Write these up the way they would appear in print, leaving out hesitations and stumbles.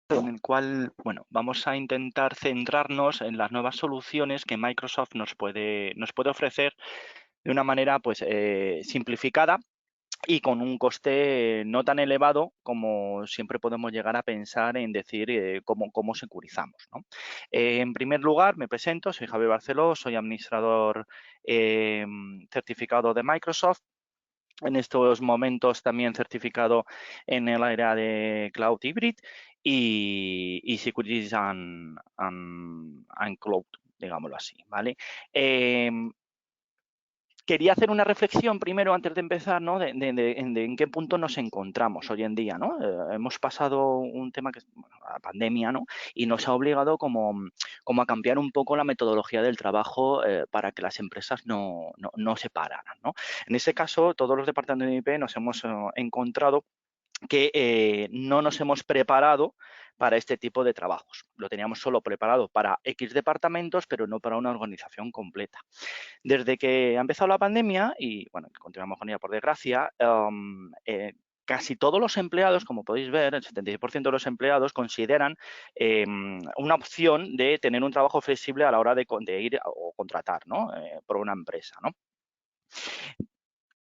en el cual, bueno, vamos a intentar centrarnos en las nuevas soluciones que Microsoft nos puede ofrecer de una manera, pues, simplificada y con un coste no tan elevado como siempre podemos llegar a pensar en decir cómo securizamos, ¿no? En primer lugar, me presento, soy Javier Barceló, soy administrador certificado de Microsoft. En estos momentos también certificado en el área de Cloud Hybrid y Securities and Cloud, digámoslo así, ¿vale? Quería hacer una reflexión primero antes de empezar, ¿no? De en qué punto nos encontramos hoy en día, ¿no? Hemos pasado un tema que es bueno, la pandemia, ¿no? Y nos ha obligado como a cambiar un poco la metodología del trabajo para que las empresas no se pararan, ¿no? En ese caso, todos los departamentos de IP nos hemos encontrado que no nos hemos preparado para este tipo de trabajos. Lo teníamos solo preparado para X departamentos, pero no para una organización completa. Desde que ha empezado la pandemia, y bueno, continuamos con ella por desgracia, casi todos los empleados, como podéis ver, el 76% de los empleados consideran una opción de tener un trabajo flexible a la hora de ir o contratar, ¿no? Por una empresa, ¿no?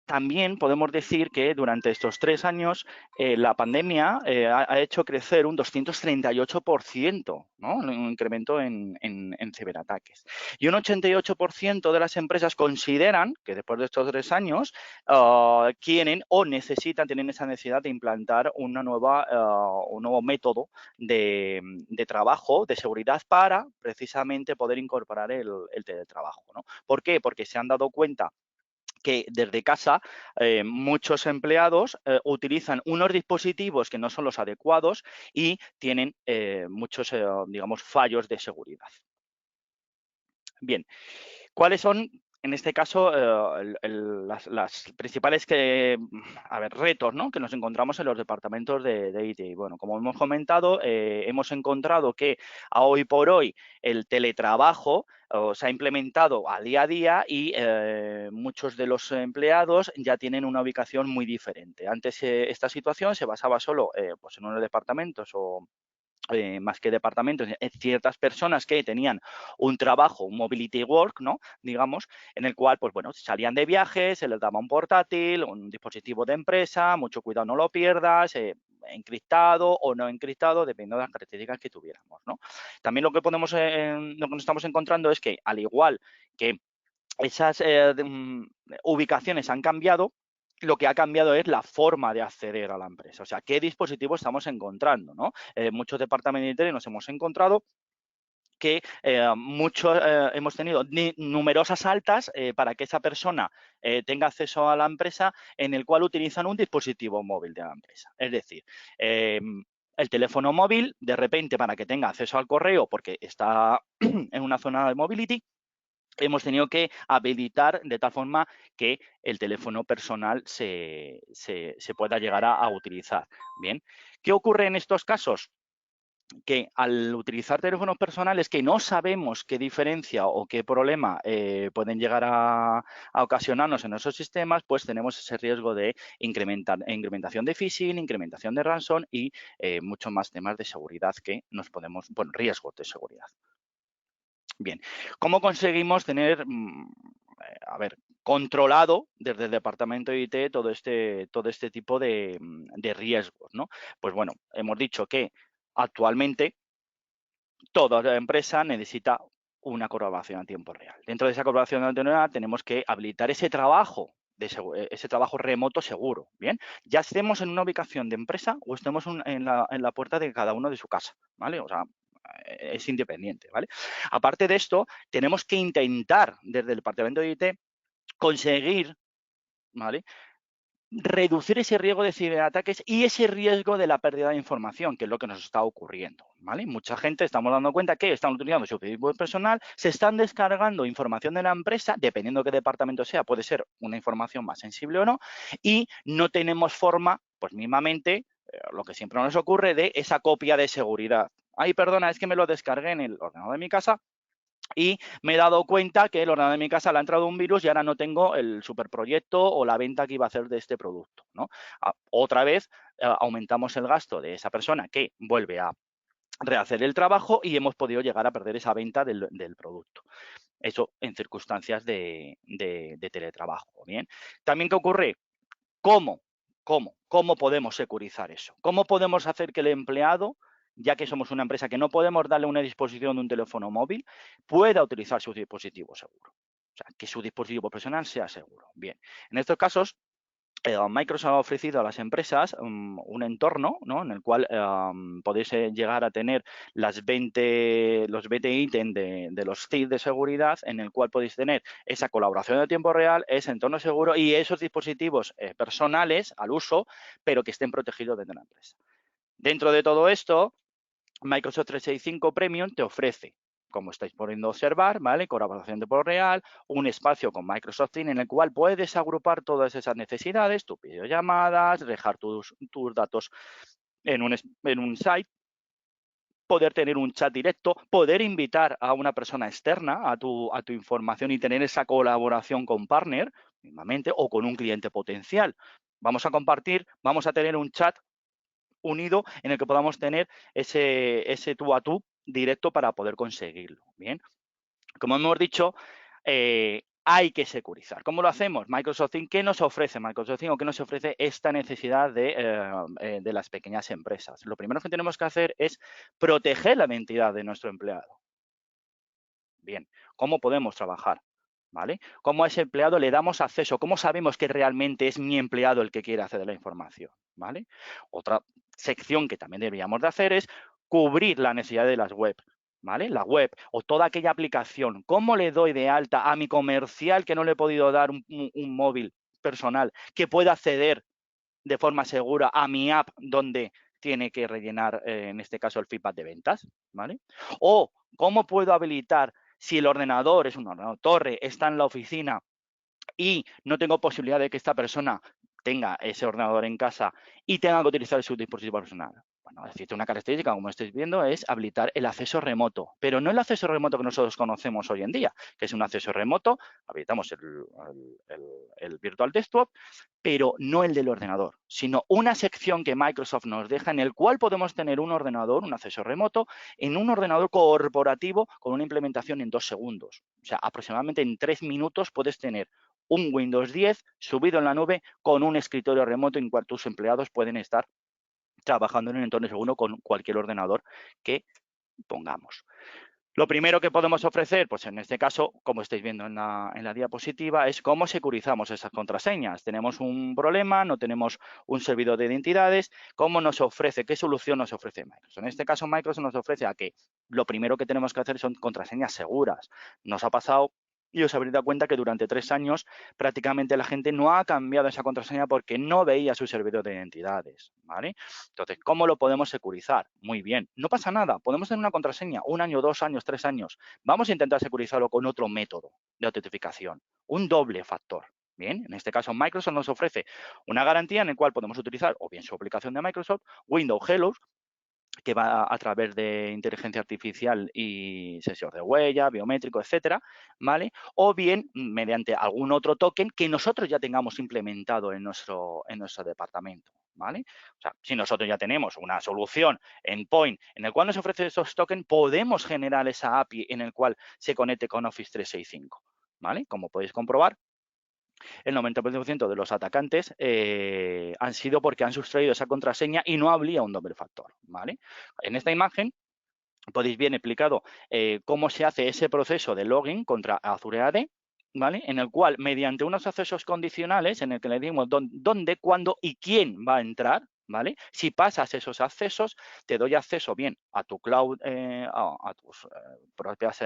También podemos decir que durante estos 3 años la pandemia ha hecho crecer un 238%, ¿no? Un incremento en ciberataques. Y un 88% de las empresas consideran que después de estos 3 años quieren o necesitan, tienen esa necesidad de implantar un nuevo método de trabajo, de seguridad para precisamente poder incorporar el teletrabajo, ¿no? ¿Por qué? Porque se han dado cuenta que desde casa muchos empleados utilizan unos dispositivos que no son los adecuados y tienen muchos, digamos, fallos de seguridad. Bien, ¿cuáles son, en este caso, las principales retos, ¿no? Que nos encontramos en los departamentos de IT? Bueno, como hemos comentado, hemos encontrado que a hoy por hoy el teletrabajo se ha implementado a día y muchos de los empleados ya tienen una ubicación muy diferente. Antes esta situación se basaba solo pues en unos departamentos o más que departamentos, ciertas personas que tenían un trabajo, un mobility work, ¿no? Digamos, en el cual, pues bueno, salían de viaje, se les daba un portátil, un dispositivo de empresa, mucho cuidado no lo pierdas, encriptado o no encriptado, dependiendo de las características que tuviéramos, ¿no? También lo que nos estamos encontrando es que, al igual que esas ubicaciones han cambiado, lo que ha cambiado es la forma de acceder a la empresa, o sea, qué dispositivos estamos encontrando, ¿no? Muchos departamentos de internet nos hemos encontrado que hemos tenido numerosas altas para que esa persona tenga acceso a la empresa en el cual utilizan un dispositivo móvil de la empresa. Es decir, el teléfono móvil, de repente, para que tenga acceso al correo, porque está en una zona de mobility, hemos tenido que habilitar de tal forma que el teléfono personal se pueda llegar a utilizar. Bien, ¿qué ocurre en estos casos? Que al utilizar teléfonos personales que no sabemos qué diferencia o qué problema pueden llegar a ocasionarnos en esos sistemas, pues tenemos ese riesgo de incrementación de phishing, incrementación de ransom y muchos más temas de seguridad que bueno, riesgos de seguridad. Bien, ¿cómo conseguimos tener, controlado desde el departamento de IT todo este tipo de riesgos, ¿no? Pues bueno, hemos dicho que actualmente toda la empresa necesita una colaboración a tiempo real. Dentro de esa colaboración a tiempo real tenemos que habilitar ese trabajo ese trabajo remoto seguro, ¿bien? Ya estemos en una ubicación de empresa o estemos en la puerta de cada uno de su casa, ¿vale? O sea, es independiente, ¿vale? Aparte de esto, tenemos que intentar desde el departamento de IT conseguir, ¿vale? Reducir ese riesgo de ciberataques y ese riesgo de la pérdida de información, que es lo que nos está ocurriendo, ¿vale? Mucha gente estamos dando cuenta que están utilizando su dispositivo personal, se están descargando información de la empresa, dependiendo de qué departamento sea, puede ser una información más sensible o no, y no tenemos forma, pues mismamente, lo que siempre nos ocurre, de esa copia de seguridad. Ay, perdona, es que me lo descargué en el ordenador de mi casa y me he dado cuenta que el ordenador de mi casa le ha entrado un virus y ahora no tengo el superproyecto o la venta que iba a hacer de este producto, ¿no? Otra vez aumentamos el gasto de esa persona que vuelve a rehacer el trabajo y hemos podido llegar a perder esa venta del producto. Eso en circunstancias de teletrabajo. Bien. También, ¿qué ocurre? ¿Cómo? ¿Cómo podemos securizar eso? ¿Cómo podemos hacer que el empleado, ya que somos una empresa que no podemos darle una disposición de un teléfono móvil, pueda utilizar su dispositivo seguro? O sea, que su dispositivo personal sea seguro. Bien, en estos casos, Microsoft ha ofrecido a las empresas un entorno, ¿no?, en el cual podéis llegar a tener los 20 ítems de los TIC de seguridad, en el cual podéis tener esa colaboración de tiempo real, ese entorno seguro y esos dispositivos personales al uso, pero que estén protegidos desde la empresa. Dentro de todo esto, Microsoft 365 Premium te ofrece, como estáis podiendo observar, ¿vale?, colaboración en tiempo real, un espacio con Microsoft Teams en el cual puedes agrupar todas esas necesidades, tus videollamadas, dejar tus datos en un site, poder tener un chat directo, poder invitar a una persona externa a tu información y tener esa colaboración con partner, mismamente, o con un cliente potencial. Vamos a compartir, vamos a tener un chat unido en el que podamos tener ese tú a tú directo para poder conseguirlo. Bien, como hemos dicho, hay que securizar. ¿Cómo lo hacemos? Microsoft Teams, ¿qué nos ofrece Microsoft Teams o qué nos ofrece esta necesidad de las pequeñas empresas? Lo primero que tenemos que hacer es proteger la identidad de nuestro empleado. Bien, ¿cómo podemos trabajar? ¿Vale? ¿Cómo a ese empleado le damos acceso? ¿Cómo sabemos que realmente es mi empleado el que quiere acceder a la información? ¿Vale? Otra sección que también deberíamos de hacer es cubrir la necesidad de las web, ¿vale? La web o toda aquella aplicación. ¿Cómo le doy de alta a mi comercial que no le he podido dar un móvil personal que pueda acceder de forma segura a mi app donde tiene que rellenar, en este caso, el feedback de ventas, ¿vale? O cómo puedo habilitar, si el ordenador es un ordenador torre, está en la oficina y no tengo posibilidad de que esta persona tenga ese ordenador en casa y tenga que utilizar su dispositivo personal. Bueno, decirte una característica, como estáis viendo, es habilitar el acceso remoto, pero no el acceso remoto que nosotros conocemos hoy en día, que es un acceso remoto, habilitamos el Virtual Desktop, pero no el del ordenador, sino una sección que Microsoft nos deja en el cual podemos tener un ordenador, un acceso remoto, en un ordenador corporativo con una implementación en 2 segundos. O sea, aproximadamente en 3 minutos puedes tener un Windows 10 subido en la nube con un escritorio remoto en cual tus empleados pueden estar trabajando en un entorno seguro con cualquier ordenador que pongamos. Lo primero que podemos ofrecer, pues en este caso, como estáis viendo en la diapositiva, es cómo securizamos esas contraseñas. Tenemos un problema, no tenemos un servidor de identidades, ¿cómo nos ofrece, qué solución nos ofrece Microsoft? En este caso, Microsoft nos ofrece a que lo primero que tenemos que hacer son contraseñas seguras. Nos ha pasado y os habréis dado cuenta que durante 3 años prácticamente la gente no ha cambiado esa contraseña porque no veía su servidor de identidades, ¿vale? Entonces, ¿cómo lo podemos securizar? Muy bien, no pasa nada, podemos tener una contraseña, 1 año, 2 años, 3 años. Vamos a intentar securizarlo con otro método de autentificación, un doble factor. Bien, en este caso Microsoft nos ofrece una garantía en la cual podemos utilizar o bien su aplicación de Microsoft, Windows Hello, que va a través de inteligencia artificial y sensor de huella, biométrico, etcétera, ¿vale? O bien mediante algún otro token que nosotros ya tengamos implementado en nuestro departamento, ¿vale? O sea, si nosotros ya tenemos una solución endpoint en el cual nos ofrece esos tokens, podemos generar esa API en el cual se conecte con Office 365, ¿vale? Como podéis comprobar, el 90% de los atacantes han sido porque han sustraído esa contraseña y no habría un doble factor, ¿vale? En esta imagen podéis ver explicado cómo se hace ese proceso de login contra Azure AD, ¿vale? En el cual, mediante unos accesos condicionales, en el que le decimos dónde, cuándo y quién va a entrar, ¿vale? Si pasas esos accesos, te doy acceso bien a tu cloud, a tus propias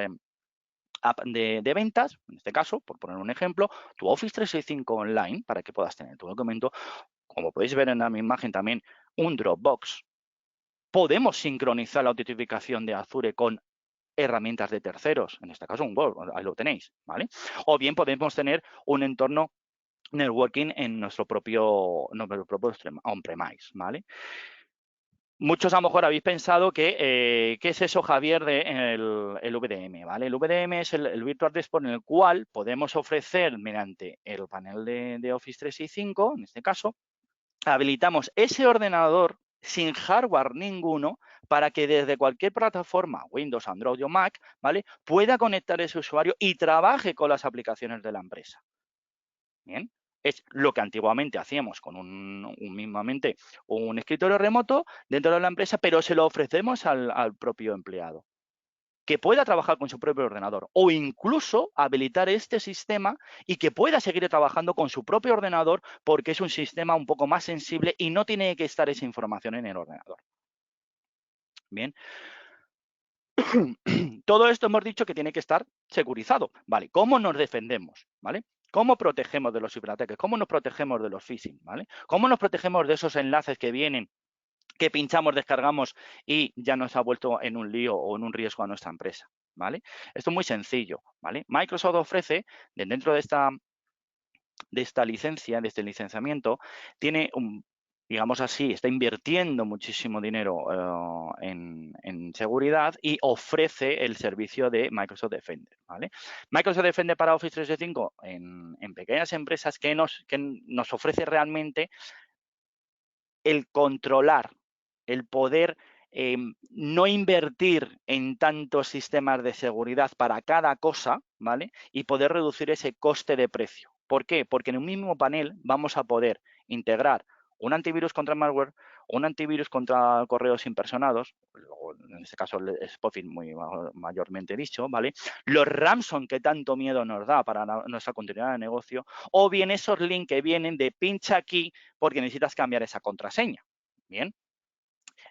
app de ventas, en este caso, por poner un ejemplo, tu Office 365 online, para que puedas tener tu documento. Como podéis ver en la imagen también, un Dropbox. Podemos sincronizar la autentificación de Azure con herramientas de terceros, en este caso un Word, ahí lo tenéis, ¿vale? O bien podemos tener un entorno networking en nuestro propio on-premise, ¿vale? Muchos a lo mejor habéis pensado que, ¿qué es eso, Javier, de el VDM? ¿Vale? El VDM es el Virtual Desktop en el cual podemos ofrecer, mediante el panel de Office 365, en este caso, habilitamos ese ordenador sin hardware ninguno, para que desde cualquier plataforma, Windows, Android o Mac, ¿vale?, pueda conectar ese usuario y trabaje con las aplicaciones de la empresa. Bien, es lo que antiguamente hacíamos con mismamente un escritorio remoto dentro de la empresa, pero se lo ofrecemos al propio empleado, que pueda trabajar con su propio ordenador o incluso habilitar este sistema y que pueda seguir trabajando con su propio ordenador porque es un sistema un poco más sensible y no tiene que estar esa información en el ordenador. Bien, todo esto hemos dicho que tiene que estar securizado, ¿vale? ¿Cómo nos defendemos, ¿vale? ¿Cómo protegemos de los ciberataques? ¿Cómo nos protegemos de los phishing, ¿vale? ¿Cómo nos protegemos de esos enlaces que vienen, que pinchamos, descargamos y ya nos ha vuelto en un lío o en un riesgo a nuestra empresa, ¿vale? Esto es muy sencillo, ¿vale? Microsoft ofrece, dentro de esta licencia, de este licenciamiento, tiene digamos así, está invirtiendo muchísimo dinero en seguridad y ofrece el servicio de Microsoft Defender, ¿vale? Microsoft Defender para Office 365 en pequeñas empresas que nos ofrece realmente el controlar, el poder no invertir en tantos sistemas de seguridad para cada cosa, ¿vale? Y poder reducir ese coste de precio. ¿Por qué? Porque en un mismo panel vamos a poder integrar un antivirus contra malware, un antivirus contra correos impersonados, o en este caso el spoofing muy mayormente dicho, ¿vale? Los ransom que tanto miedo nos da para nuestra continuidad de negocio, o bien esos links que vienen de pincha aquí porque necesitas cambiar esa contraseña. Bien,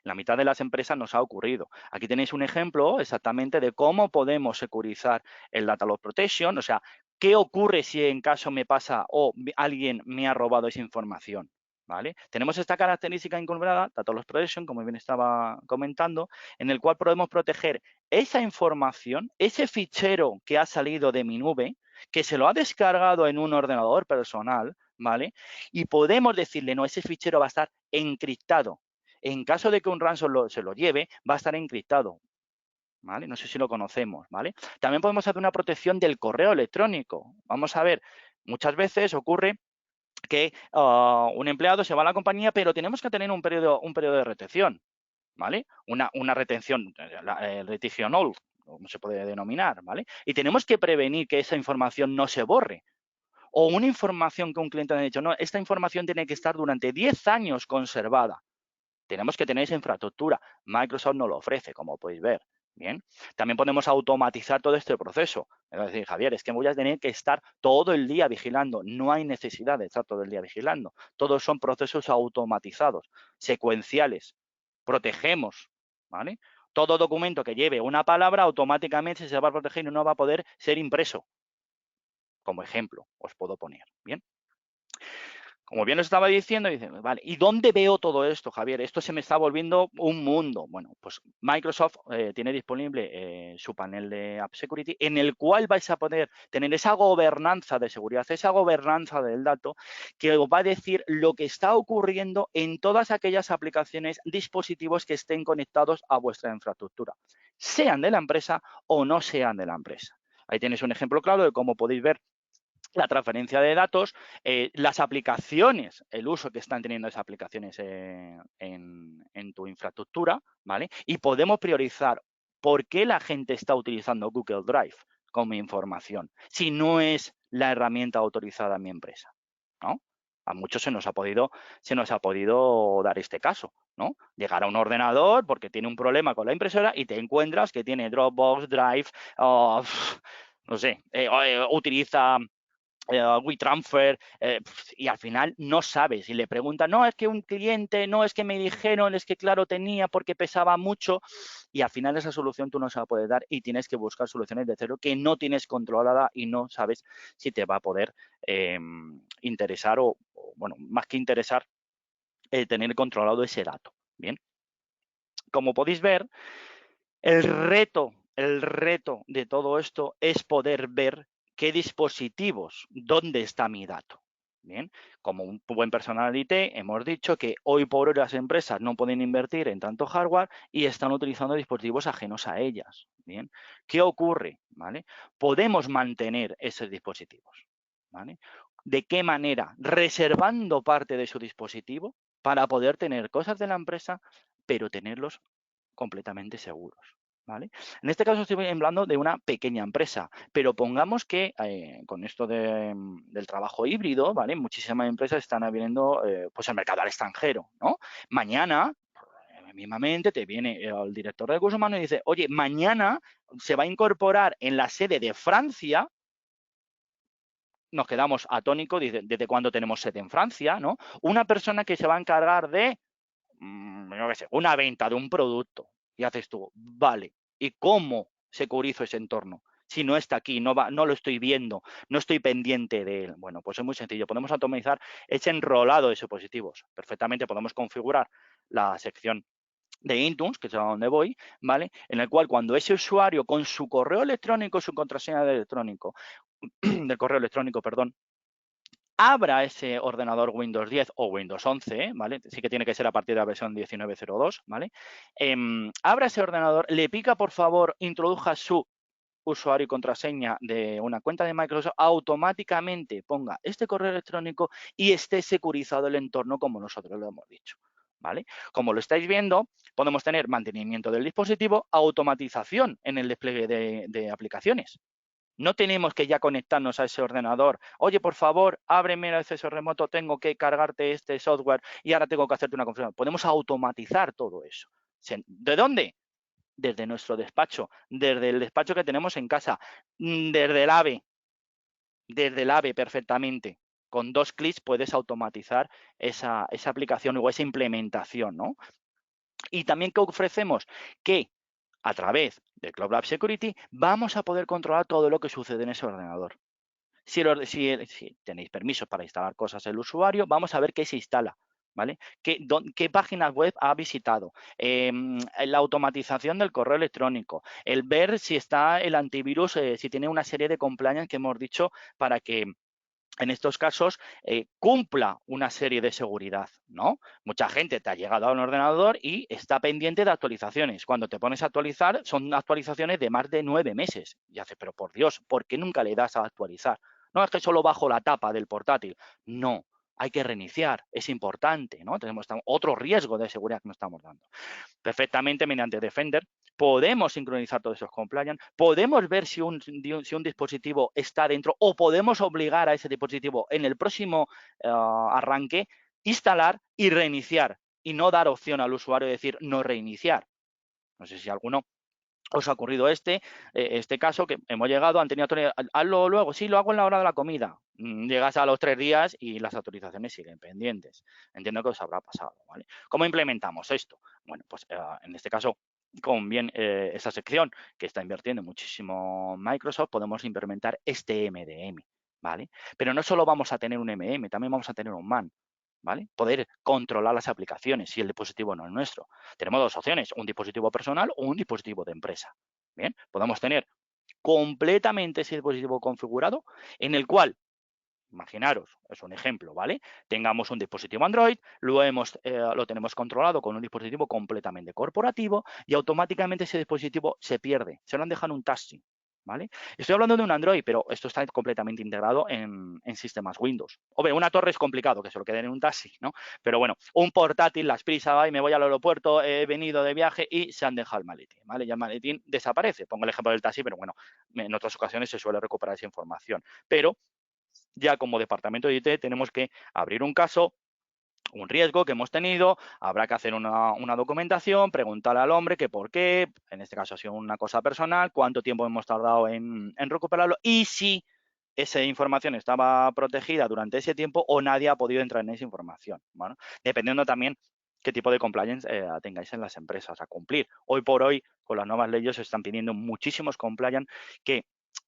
la mitad de las empresas nos ha ocurrido. Aquí tenéis un ejemplo exactamente de cómo podemos securizar el Data Loss Protection, o sea, qué ocurre si en caso me pasa o alguien me ha robado esa información. ¿Vale? Tenemos esta característica incorporada, Data Loss Protection, como bien estaba comentando, en el cual podemos proteger esa información, ese fichero que ha salido de mi nube, que se lo ha descargado en un ordenador personal, ¿vale? Y podemos decirle, no, ese fichero va a estar encriptado. En caso de que un ransom se lo lleve, va a estar encriptado, ¿vale? No sé si lo conocemos, ¿vale? También podemos hacer una protección del correo electrónico. Vamos a ver, muchas veces ocurre que un empleado se va a la compañía, pero tenemos que tener un periodo de retención, ¿vale? Una retención, retention all, como se puede denominar, ¿vale? Y tenemos que prevenir que esa información no se borre. O una información que un cliente ha dicho, no, esta información tiene que estar durante 10 años conservada. Tenemos que tener esa infraestructura. Microsoft no lo ofrece, como podéis ver. Bien, también podemos automatizar todo este proceso. Es decir, Javier, es que voy a tener que estar todo el día vigilando. No hay necesidad de estar todo el día vigilando. Todos son procesos automatizados, secuenciales. Protegemos, ¿vale? Todo documento que lleve una palabra automáticamente se va a proteger y no va a poder ser impreso. Como ejemplo, os puedo poner. Bien. Como bien os estaba diciendo, dicen, vale, ¿y dónde veo todo esto, Javier? Esto se me está volviendo un mundo. Bueno, pues Microsoft tiene disponible su panel de App Security en el cual vais a poder tener esa gobernanza de seguridad, esa gobernanza del dato que os va a decir lo que está ocurriendo en todas aquellas aplicaciones, dispositivos que estén conectados a vuestra infraestructura, sean de la empresa o no sean de la empresa. Ahí tenéis un ejemplo claro de cómo podéis ver la transferencia de datos, las aplicaciones, el uso que están teniendo esas aplicaciones en tu infraestructura, ¿vale? Y podemos priorizar por qué la gente está utilizando Google Drive como información, si no es la herramienta autorizada en mi empresa, ¿no? A muchos se nos ha podido dar este caso, ¿no? Llegar a un ordenador porque tiene un problema con la impresora y te encuentras que tiene Dropbox, Drive, no sé, utiliza WeTransfer, y al final no sabes y le preguntan, no, es que un cliente, no, es que me dijeron, es que claro tenía porque pesaba mucho y al final esa solución tú no se la puedes dar y tienes que buscar soluciones de cero que no tienes controlada y no sabes si te va a poder interesar bueno, más que interesar, tener controlado ese dato. Bien, como podéis ver, el reto de todo esto es poder ver qué dispositivos, dónde está mi dato. Bien, como un buen personal de IT, hemos dicho que hoy por hoy las empresas no pueden invertir en tanto hardware y están utilizando dispositivos ajenos a ellas. Bien, ¿qué ocurre? ¿Vale? Podemos mantener esos dispositivos. ¿Vale? ¿De qué manera? Reservando parte de su dispositivo, para poder tener cosas de la empresa, pero tenerlos completamente seguros. ¿Vale? En este caso estoy hablando de una pequeña empresa, pero pongamos que con esto del trabajo híbrido, ¿vale? Muchísimas empresas están abriendo pues el mercado al extranjero, ¿no? Mañana, mismamente, te viene el director de recursos humanos y dice, oye, mañana se va a incorporar en la sede de Francia. Nos quedamos atónicos, ¿desde cuándo tenemos sede en Francia? ¿No? Una persona que se va a encargar de, yo qué sé, una venta de un producto. Y haces tú, vale, ¿y cómo securizo ese entorno? Si no está aquí, no lo estoy viendo, no estoy pendiente de él. Bueno, pues es muy sencillo. Podemos automatizar ese enrolado de dispositivos. Perfectamente podemos configurar la sección de Intune, que es a donde voy, ¿vale? En el cual cuando ese usuario con su correo electrónico, su contraseña del correo electrónico, perdón, abra ese ordenador Windows 10 o Windows 11, ¿vale? Sí que tiene que ser a partir de la versión 19.02, ¿vale? Abra ese ordenador, le pica, por favor, introduzca su usuario y contraseña de una cuenta de Microsoft, automáticamente ponga este correo electrónico y esté securizado el entorno como nosotros lo hemos dicho, ¿vale? Como lo estáis viendo, podemos tener mantenimiento del dispositivo, automatización en el despliegue de aplicaciones. No tenemos que ya conectarnos a ese ordenador. Oye, por favor, ábreme el acceso remoto, tengo que cargarte este software y ahora tengo que hacerte una configuración. Podemos automatizar todo eso. ¿De dónde? Desde nuestro despacho, desde el despacho que tenemos en casa, desde el AVE perfectamente. Con 2 clics puedes automatizar esa aplicación o esa implementación, ¿no? Y también, ¿qué ofrecemos? Que a través de Cloud App Security vamos a poder controlar todo lo que sucede en ese ordenador. Si tenéis permisos para instalar cosas el usuario, vamos a ver qué se instala, ¿vale? ¿Qué páginas web ha visitado? La automatización del correo electrónico, el ver si está el antivirus, si tiene una serie de compliance que hemos dicho para que en estos casos cumpla una serie de seguridad, ¿no? Mucha gente te ha llegado a un ordenador y está pendiente de actualizaciones. Cuando te pones a actualizar, son actualizaciones de más de 9 meses. Y haces, pero por Dios, ¿por qué nunca le das a actualizar? No es que solo bajo la tapa del portátil. No, hay que reiniciar, es importante, ¿no? Tenemos otro riesgo de seguridad que nos estamos dando. Perfectamente mediante Defender podemos sincronizar todos esos compliance, podemos ver si un dispositivo está dentro o podemos obligar a ese dispositivo en el próximo arranque, instalar y reiniciar y no dar opción al usuario de decir no reiniciar. No sé si alguno os ha ocurrido este caso que hemos llegado, han tenido hazlo luego, sí, lo hago en la hora de la comida. Llegas a los 3 días y las autorizaciones siguen pendientes. Entiendo que os habrá pasado, ¿vale? ¿Cómo implementamos esto? Bueno, pues en este caso, con bien esa sección que está invirtiendo muchísimo Microsoft, podemos implementar este MDM, ¿vale? Pero no solo vamos a tener un MM, también vamos a tener un MAN, ¿vale? Poder controlar las aplicaciones si el dispositivo no es nuestro. Tenemos 2 opciones, un dispositivo personal o un dispositivo de empresa. Bien, podemos tener completamente ese dispositivo configurado en el cual, imaginaros, es un ejemplo, ¿vale? Tengamos un dispositivo Android, lo tenemos controlado con un dispositivo completamente corporativo y automáticamente ese dispositivo se pierde, se lo han dejado en un taxi, ¿vale? Estoy hablando de un Android, pero esto está completamente integrado en sistemas Windows. Hombre, una torre es complicado que se lo queden en un taxi, ¿no? Pero bueno, un portátil, las prisas, y me voy al aeropuerto, he venido de viaje y se han dejado el maletín, ¿vale? Y el maletín desaparece. Pongo el ejemplo del taxi, pero bueno, en otras ocasiones se suele recuperar esa información. Pero ya como departamento de IT tenemos que abrir un caso, un riesgo que hemos tenido, habrá que hacer una documentación, preguntarle al hombre que por qué, en este caso ha sido una cosa personal, cuánto tiempo hemos tardado en recuperarlo y si esa información estaba protegida durante ese tiempo o nadie ha podido entrar en esa información. Bueno, dependiendo también qué tipo de compliance tengáis en las empresas a cumplir. Hoy por hoy, con las nuevas leyes, se están pidiendo muchísimos compliance que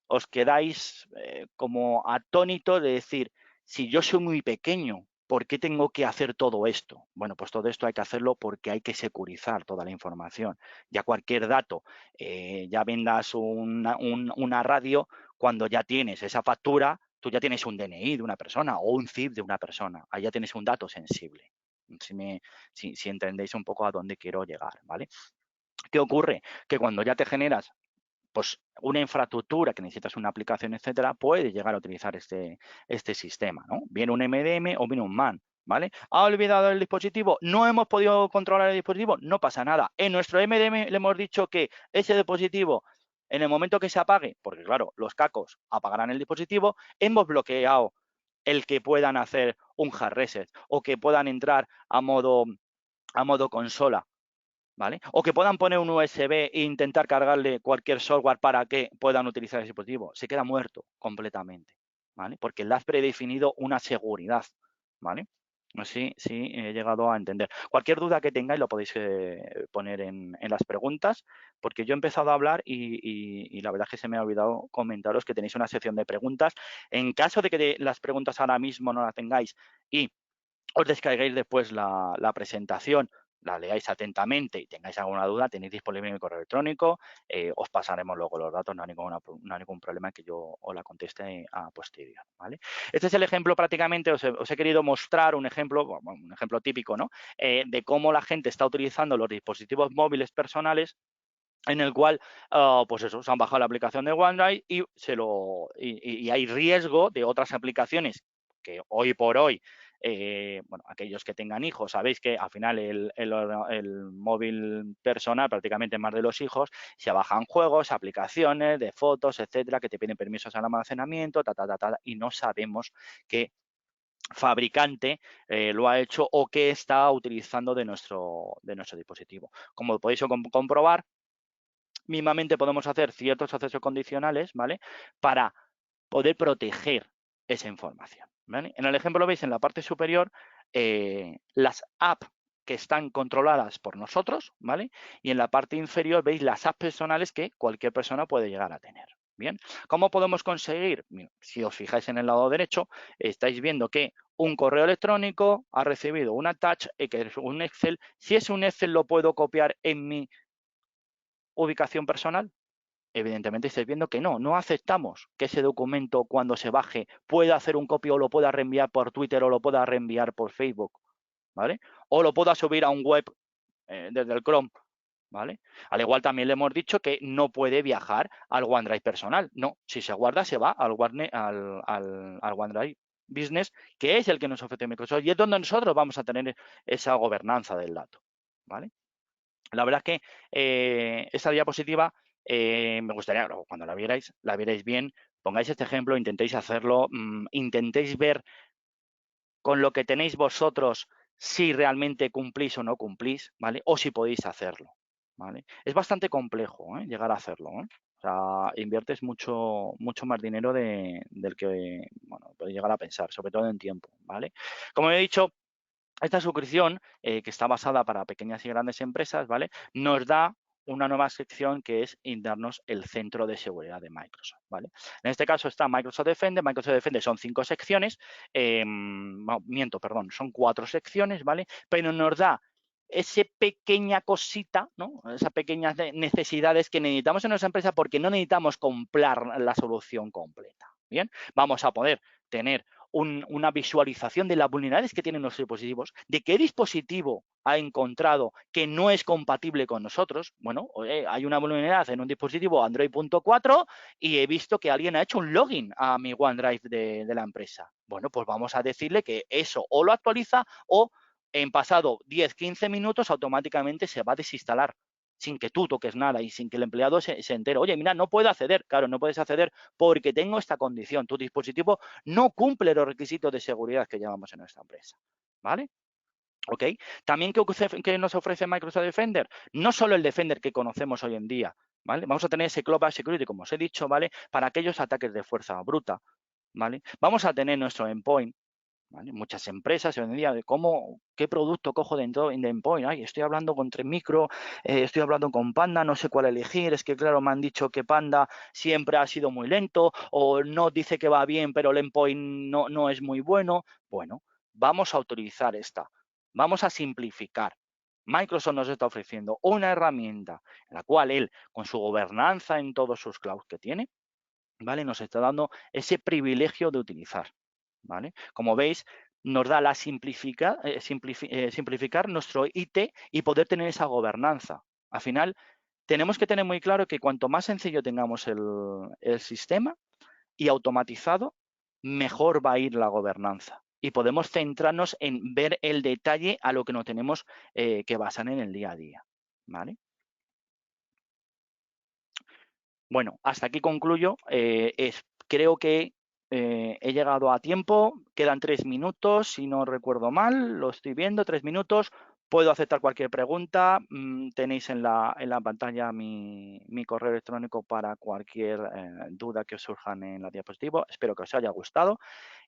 os quedáis como atónitos de decir, si yo soy muy pequeño, ¿por qué tengo que hacer todo esto? Bueno, pues todo esto hay que hacerlo porque hay que securizar toda la información. Ya cualquier dato, ya vendas una radio, cuando ya tienes esa factura, tú ya tienes un DNI de una persona o un CIF de una persona. Ahí ya tienes un dato sensible. Si entendéis un poco a dónde quiero llegar, ¿vale? ¿Qué ocurre? Que cuando ya te generas pues una infraestructura que necesitas una aplicación, etcétera, puedes llegar a utilizar este sistema, ¿no? Bien un MDM o bien un MAN. ¿vale? ¿Ha olvidado el dispositivo? ¿No hemos podido controlar el dispositivo? No pasa nada. En nuestro MDM le hemos dicho que ese dispositivo, en el momento que se apague, porque claro, los cacos apagarán el dispositivo, hemos bloqueado el que puedan hacer un hard reset o que puedan entrar a modo consola, ¿vale? O que puedan poner un USB e intentar cargarle cualquier software para que puedan utilizar ese dispositivo. Se queda muerto completamente, ¿vale? Porque le has predefinido una seguridad, ¿vale? No sé si he llegado a entender. Cualquier duda que tengáis lo podéis poner en las preguntas, porque yo he empezado a hablar y la verdad es que se me ha olvidado comentaros que tenéis una sección de preguntas. En caso de que las preguntas ahora mismo no las tengáis y os descarguéis después la presentación, la leáis atentamente y tengáis alguna duda, tenéis disponible mi correo electrónico, os pasaremos luego los datos, no hay ningún problema que yo os la conteste a posterior, ¿vale? Este es el ejemplo prácticamente, os he querido mostrar un ejemplo típico, ¿no? De cómo la gente está utilizando los dispositivos móviles personales en el cual, pues eso, se han bajado la aplicación de OneDrive y hay riesgo de otras aplicaciones que hoy por hoy, bueno, aquellos que tengan hijos, sabéis que al final el móvil personal, prácticamente más de los hijos, se bajan juegos, aplicaciones de fotos, etcétera, que te piden permisos al almacenamiento, y no sabemos qué fabricante lo ha hecho o qué está utilizando de nuestro dispositivo. Como podéis comprobar, mismamente podemos hacer ciertos accesos condicionales, ¿vale? Para poder proteger esa información, ¿vale? En el ejemplo veis en la parte superior las apps que están controladas por nosotros, ¿vale? Y en la parte inferior veis las apps personales que cualquier persona puede llegar a tener. Bien, ¿cómo podemos conseguir? Si os fijáis en el lado derecho, estáis viendo que un correo electrónico ha recibido un attach, que es un Excel. Si es un Excel, lo puedo copiar en mi ubicación personal. Evidentemente estáis viendo que no aceptamos que ese documento cuando se baje pueda hacer un copio o lo pueda reenviar por Twitter o lo pueda reenviar por Facebook, ¿vale? O lo pueda subir a un web desde el Chrome, ¿vale? Al igual también le hemos dicho que no puede viajar al OneDrive personal. No, si se guarda se va al OneDrive Business, que es el que nos ofrece Microsoft y es donde nosotros vamos a tener esa gobernanza del dato, ¿vale? La verdad es que esta diapositiva me gustaría, cuando la vierais bien, pongáis este ejemplo, intentéis hacerlo, intentéis ver con lo que tenéis vosotros si realmente cumplís o no cumplís, ¿vale? O si podéis hacerlo, ¿vale? Es bastante complejo llegar a hacerlo, ¿eh? O sea, inviertes mucho más dinero del que, bueno, podéis llegar a pensar, sobre todo en tiempo, ¿vale? Como he dicho, esta suscripción, que está basada para pequeñas y grandes empresas, ¿vale? Nos da una nueva sección que es darnos el centro de seguridad de Microsoft, ¿vale? En este caso está Microsoft Defender. Microsoft Defender son 5 secciones, son 4 secciones, ¿vale? Pero nos da esa pequeña cosita, ¿no? Esas pequeñas necesidades que necesitamos en nuestra empresa porque no necesitamos comprar la solución completa, ¿bien? Vamos a poder tener una visualización de las vulnerabilidades que tienen los dispositivos, de qué dispositivo ha encontrado que no es compatible con nosotros. Bueno, hay una vulnerabilidad en un dispositivo Android.4 y he visto que alguien ha hecho un login a mi OneDrive de la empresa. Bueno, pues vamos a decirle que eso o lo actualiza o en pasado 10-15 minutos automáticamente se va a desinstalar sin que tú toques nada y sin que el empleado se entere. Oye, mira, no puedo acceder. Claro, no puedes acceder porque tengo esta condición. Tu dispositivo no cumple los requisitos de seguridad que llevamos en nuestra empresa, ¿vale? ¿Ok? También, ¿qué nos ofrece Microsoft Defender? No solo el Defender que conocemos hoy en día, ¿vale? Vamos a tener ese Global Security, como os he dicho, ¿vale? Para aquellos ataques de fuerza bruta, ¿vale? Vamos a tener nuestro endpoint, ¿vale? Muchas empresas hoy en día de qué producto cojo de endpoint. Ay, estoy hablando con Tremicro, estoy hablando con Panda, no sé cuál elegir. Es que, claro, me han dicho que Panda siempre ha sido muy lento o no dice que va bien, pero el endpoint no es muy bueno. Bueno, vamos a utilizar esta. Vamos a simplificar. Microsoft nos está ofreciendo una herramienta en la cual él, con su gobernanza en todos sus clouds que tiene, ¿vale? Nos está dando ese privilegio de utilizar, ¿vale? Como veis, nos da la simplificar nuestro IT y poder tener esa gobernanza. Al final, tenemos que tener muy claro que cuanto más sencillo tengamos el sistema y automatizado, mejor va a ir la gobernanza. y podemos centrarnos en ver el detalle a lo que nos tenemos que basar en el día a día, ¿vale? Bueno, hasta aquí concluyo. Creo que he llegado a tiempo. Quedan 3 minutos, si no recuerdo mal. Lo estoy viendo, 3 minutos. Puedo aceptar cualquier pregunta. Tenéis en la pantalla mi correo electrónico para cualquier duda que os surjan en la diapositiva. Espero que os haya gustado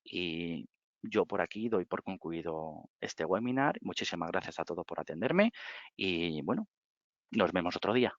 y yo por aquí doy por concluido este webinar. Muchísimas gracias a todos por atenderme y bueno, nos vemos otro día.